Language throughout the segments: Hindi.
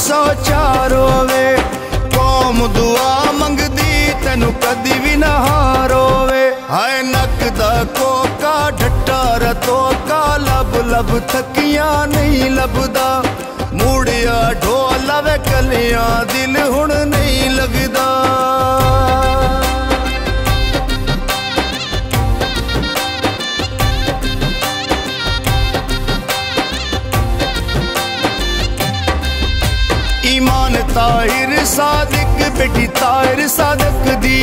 104 होवे। कौम दुआ मंगदी तेनू कदी भी ना हारोवे। हाय नक दा कोका ढट्टा रतोका लब लब थकियां नहीं लभदा। मूड़िया ढोल वे कलियां दिल हुण नहीं लगदा। ईमान ताहिर सादिक बेटी ताहिर सादक दी।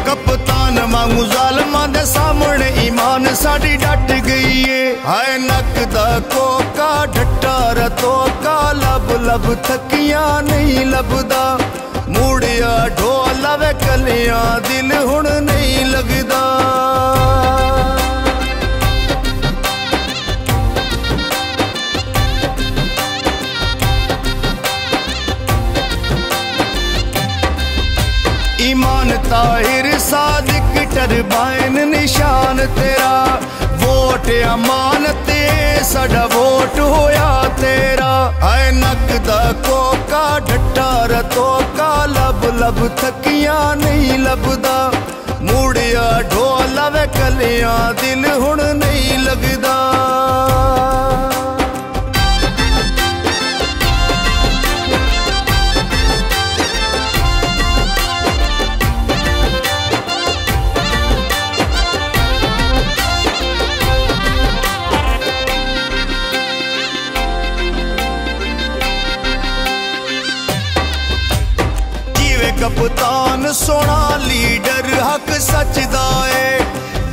कप्तान मांगू जालमा दे सामने ईमान साडी डट गई है। हाय नक दा कोका ढट्टा रतोका लब लब थकियां नहीं लभदा। मूड़िया ढोल वे कलियां दिल हुण नहीं लगदा। ईमान ताहिर सादिक टरबाइन निशान तेरा। वोट अमानत साडा वोट होया तेरा। हाय नक दा कोका ढट्टा रतोका लब लब थकियां नहीं लभदा। मूड़िया ढोल वे कलियां दिल हुण नहीं लगदा। कप्तान सोना लीडर हक सच दा है।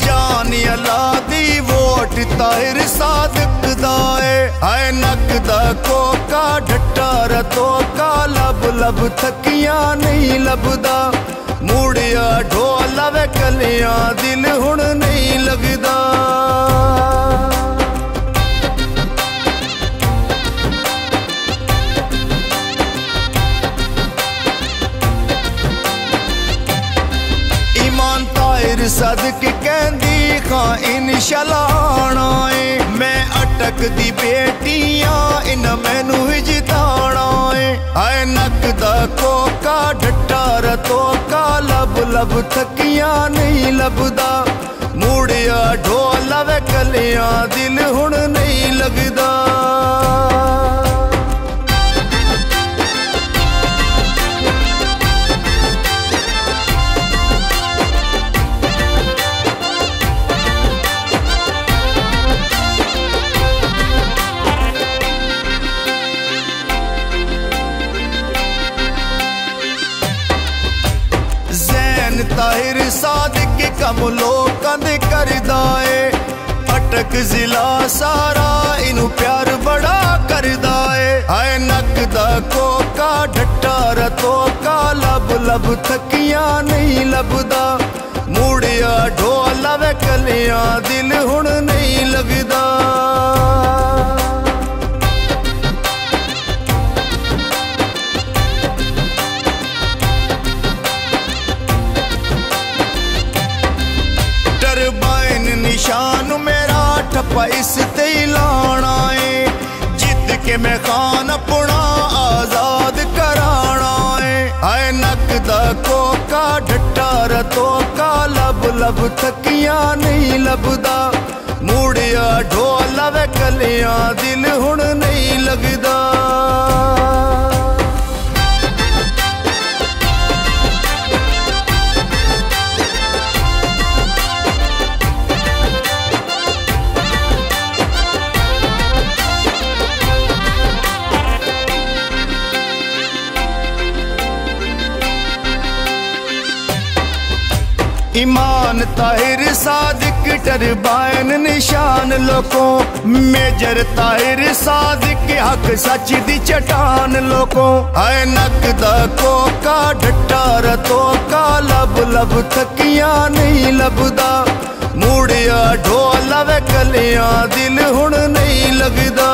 जान अल्लाह दी वोट ताहिर सादिक दा है। हाय नक दा कोका ढट्टा रतोका लब लब थकियां नहीं लभदा। मूड़िया ढोल वे कलियां दिल हुण नहीं लगदा। सदक कहंदी खां इंशाअल्लाह आना है। मैं अटक दी बेटियां इन मैनू ही जिताना है। हाय नक दा कोका ढट्टा रतोका लब लब थकियां नहीं लभदा। मूड़िया ढोल वे कलियां दिल हुण नहीं लगदा। ताहिर सादिक कम लोकां दे करदा है। अटक जिला सारा इनू प्यार बड़ा करदा है। हाय नक दा कोका ढट्टा रतोका लब लब थकियां नहीं लभदा। मूड़िया ढोल वे कलियां दिल हुण नहीं लगदा। निशान मेरा ठप्पा इस ते लाना है। जित के मैं खान अपना आजाद कराना है। हाय नक दा कोका ढट्टा रतोका लब लब थकियां नहीं लभदा। मूड़िया ढोल वे कलियां दिल हुण नहीं लगदा। ईमान ताहिर सादिक टरबाइन निशान लोगों। मेजर ताहिर सादिक हक सच दी चट्टान लोगों। हाय नक दा कोका ढट्टा रतोका लब लब थकियां नहीं लभदा। मूड़िया ढोल वे कलियां दिल हुण नहीं लगदा।